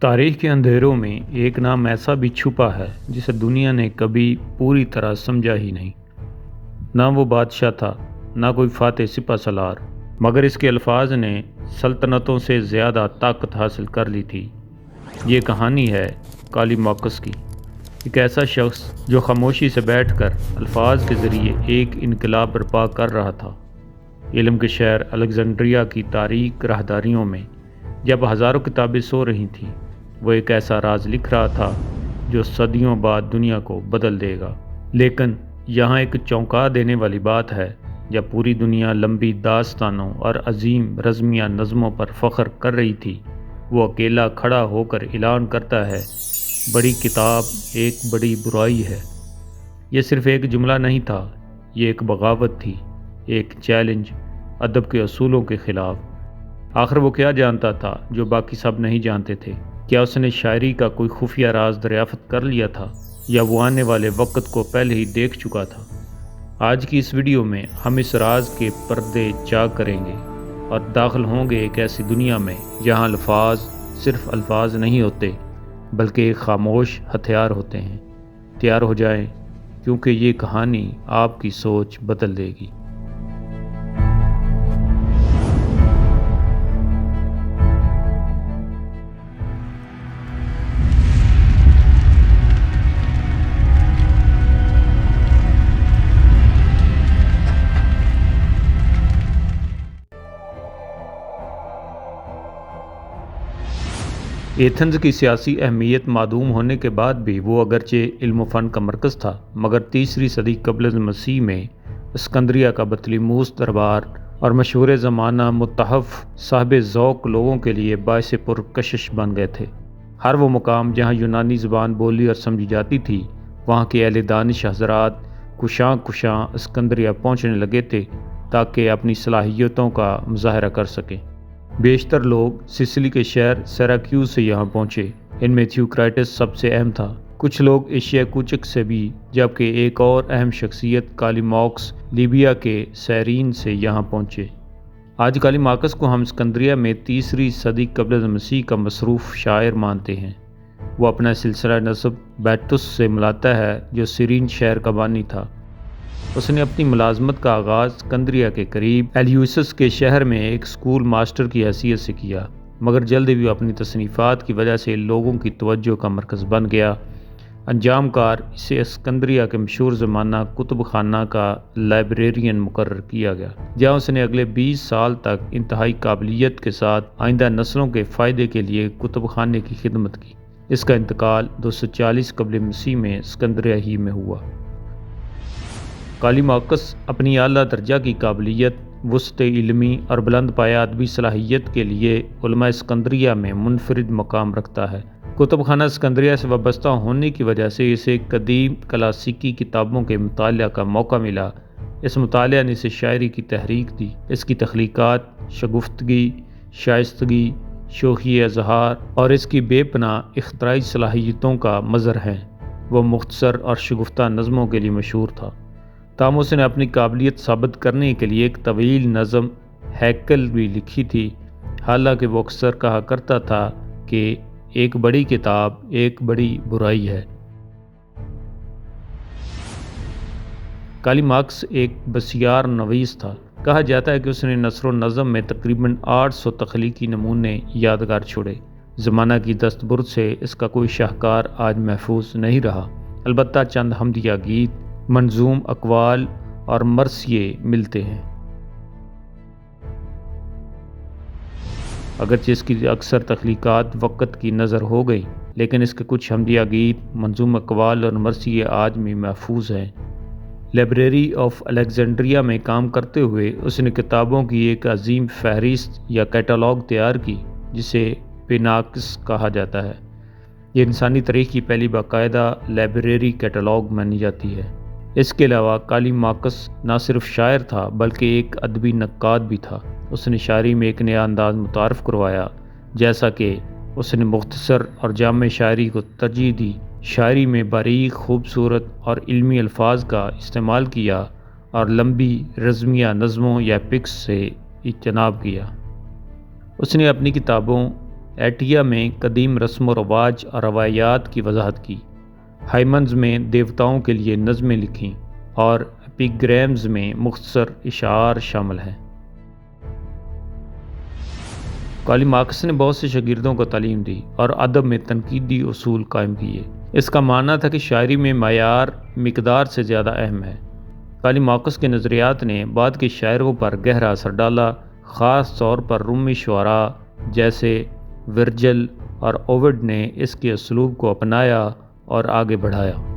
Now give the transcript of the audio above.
تاریخ کے اندھیروں میں ایک نام ایسا بھی چھپا ہے جسے دنیا نے کبھی پوری طرح سمجھا ہی نہیں۔ نہ وہ بادشاہ تھا، نہ کوئی فاتح سپہ سالار، مگر اس کے الفاظ نے سلطنتوں سے زیادہ طاقت حاصل کر لی تھی۔ یہ کہانی ہے کالی مارکس کی، ایک ایسا شخص جو خاموشی سے بیٹھ کر الفاظ کے ذریعے ایک انقلاب برپا کر رہا تھا۔ علم کے شہر الیگزینڈریا کی تاریک راہداریوں میں جب ہزاروں کتابیں سو رہی تھیں، وہ ایک ایسا راز لکھ رہا تھا جو صدیوں بعد دنیا کو بدل دے گا۔ لیکن یہاں ایک چونکا دینے والی بات ہے، جب پوری دنیا لمبی داستانوں اور عظیم رزمیہ نظموں پر فخر کر رہی تھی، وہ اکیلا کھڑا ہو کر اعلان کرتا ہے، بڑی کتاب ایک بڑی برائی ہے۔ یہ صرف ایک جملہ نہیں تھا، یہ ایک بغاوت تھی، ایک چیلنج ادب کے اصولوں کے خلاف۔ آخر وہ کیا جانتا تھا جو باقی سب نہیں جانتے تھے؟ کیا اس نے شاعری کا کوئی خفیہ راز دریافت کر لیا تھا، یا وہ آنے والے وقت کو پہلے ہی دیکھ چکا تھا؟ آج کی اس ویڈیو میں ہم اس راز کے پردے چاک کریں گے اور داخل ہوں گے ایک ایسی دنیا میں جہاں الفاظ صرف الفاظ نہیں ہوتے، بلکہ ایک خاموش ہتھیار ہوتے ہیں۔ تیار ہو جائیں، کیونکہ یہ کہانی آپ کی سوچ بدل دے گی۔ ایتھنز کی سیاسی اہمیت معدوم ہونے کے بعد بھی وہ اگرچہ علم و فن کا مرکز تھا، مگر تیسری صدی قبل المسیح میں اسکندریہ کا بطلیموس دربار اور مشہور زمانہ متحف صاحب ذوق لوگوں کے لیے باعث پرکشش بن گئے تھے۔ ہر وہ مقام جہاں یونانی زبان بولی اور سمجھی جاتی تھی، وہاں کے اہل دانش حضرات کشاں اسکندریہ پہنچنے لگے تھے تاکہ اپنی صلاحیتوں کا مظاہرہ کر سکیں۔ بیشتر لوگ سسلی کے شہر سیراکیوز سے یہاں پہنچے، ان میں تھیوکرائٹس سب سے اہم تھا۔ کچھ لوگ ایشیا کوچک سے بھی، جبکہ ایک اور اہم شخصیت کالی مارکس لیبیا کے سیرین سے یہاں پہنچے۔ آج کالی مارکس کو ہم اسکندریہ میں تیسری صدی قبل مسیح کا مصروف شاعر مانتے ہیں۔ وہ اپنا سلسلہ نسب بیٹس سے ملاتا ہے جو سیرین شہر کا بانی تھا۔ اس نے اپنی ملازمت کا آغاز اسکندریہ کے قریب ایلیوسس کے شہر میں ایک اسکول ماسٹر کی حیثیت سے کیا، مگر جلد ہی وہ اپنی تصنیفات کی وجہ سے لوگوں کی توجہ کا مرکز بن گیا۔ انجام کار اسے اسکندریہ کے مشہور زمانہ کتب خانہ کا لائبریرین مقرر کیا گیا، جہاں اس نے اگلے 20 سال تک انتہائی قابلیت کے ساتھ آئندہ نسلوں کے فائدے کے لیے کتب خانے کی خدمت کی۔ اس کا انتقال 240 قبل مسیح میں اسکندریہ ہی میں ہوا۔ کالی مارکس اپنی اعلیٰ درجہ کی قابلیت، وسعت علمی اور بلند پایہ ادبی صلاحیت کے لیے علماء اسکندریہ میں منفرد مقام رکھتا ہے۔ کتب خانہ اسکندریہ سے وابستہ ہونے کی وجہ سے اسے قدیم کلاسیکی کتابوں کے مطالعہ کا موقع ملا۔ اس مطالعہ نے اسے شاعری کی تحریک دی۔ اس کی تخلیقات شگفتگی، شائستگی، شوخی اظہار اور اس کی بے پناہ اختراعی صلاحیتوں کا مظہر ہیں۔ وہ مختصر اور شگفتہ نظموں کے لیے مشہور تھا، تاہم اس نے اپنی قابلیت ثابت کرنے کے لیے ایک طویل نظم ہیکل بھی لکھی تھی۔ حالانکہ وہ اکثر کہا کرتا تھا کہ ایک بڑی کتاب ایک بڑی برائی ہے۔ کالی مارکس ایک بسیار نویس تھا۔ کہا جاتا ہے کہ اس نے نثر و نظم میں تقریباً 800 تخلیقی نمونے یادگار چھوڑے۔ زمانہ کی دستبرد سے اس کا کوئی شاہکار آج محفوظ نہیں رہا، البتہ چند حمدیہ گیت، منظوم اقوال اور مرثیے ملتے ہیں۔ اگرچہ اس کی اکثر تخلیقات وقت کی نظر ہو گئی، لیکن اس کے کچھ حمدیہ گیت، منظوم اقوال اور مرثیے آج بھی محفوظ ہیں۔ لائبریری آف الیگزینڈریا میں کام کرتے ہوئے اس نے کتابوں کی ایک عظیم فہرست یا کیٹالاگ تیار کی، جسے پیناکس کہا جاتا ہے۔ یہ انسانی تاریخ کی پہلی باقاعدہ لائبریری کیٹالاگ مانی جاتی ہے۔ اس کے علاوہ کالی مارکس نہ صرف شاعر تھا بلکہ ایک ادبی نقاد بھی تھا۔ اس نے شاعری میں ایک نیا انداز متعارف کروایا، جیسا کہ اس نے مختصر اور جامع شاعری کو ترجیح دی، شاعری میں باریک، خوبصورت اور علمی الفاظ کا استعمال کیا اور لمبی رزمیہ نظموں یا پکس سے اجتناب کیا۔ اس نے اپنی کتابوں ایٹیا میں قدیم رسم و رواج اور روایات کی وضاحت کی، ہائمنز میں دیوتاؤں کے لیے نظمیں لکھیں اور ایپیگرامز میں مختصر اشعار شامل ہیں۔ کالیماکس نے بہت سے شاگردوں کو تعلیم دی اور ادب میں تنقیدی اصول قائم کیے۔ اس کا ماننا تھا کہ شاعری میں معیار مقدار سے زیادہ اہم ہے۔ کالیماکس کے نظریات نے بعد کے شاعروں پر گہرا اثر ڈالا، خاص طور پر رومی شعراء جیسے ورجل اور اووڈ نے اس کے اسلوب کو اپنایا اور آگے بڑھایا۔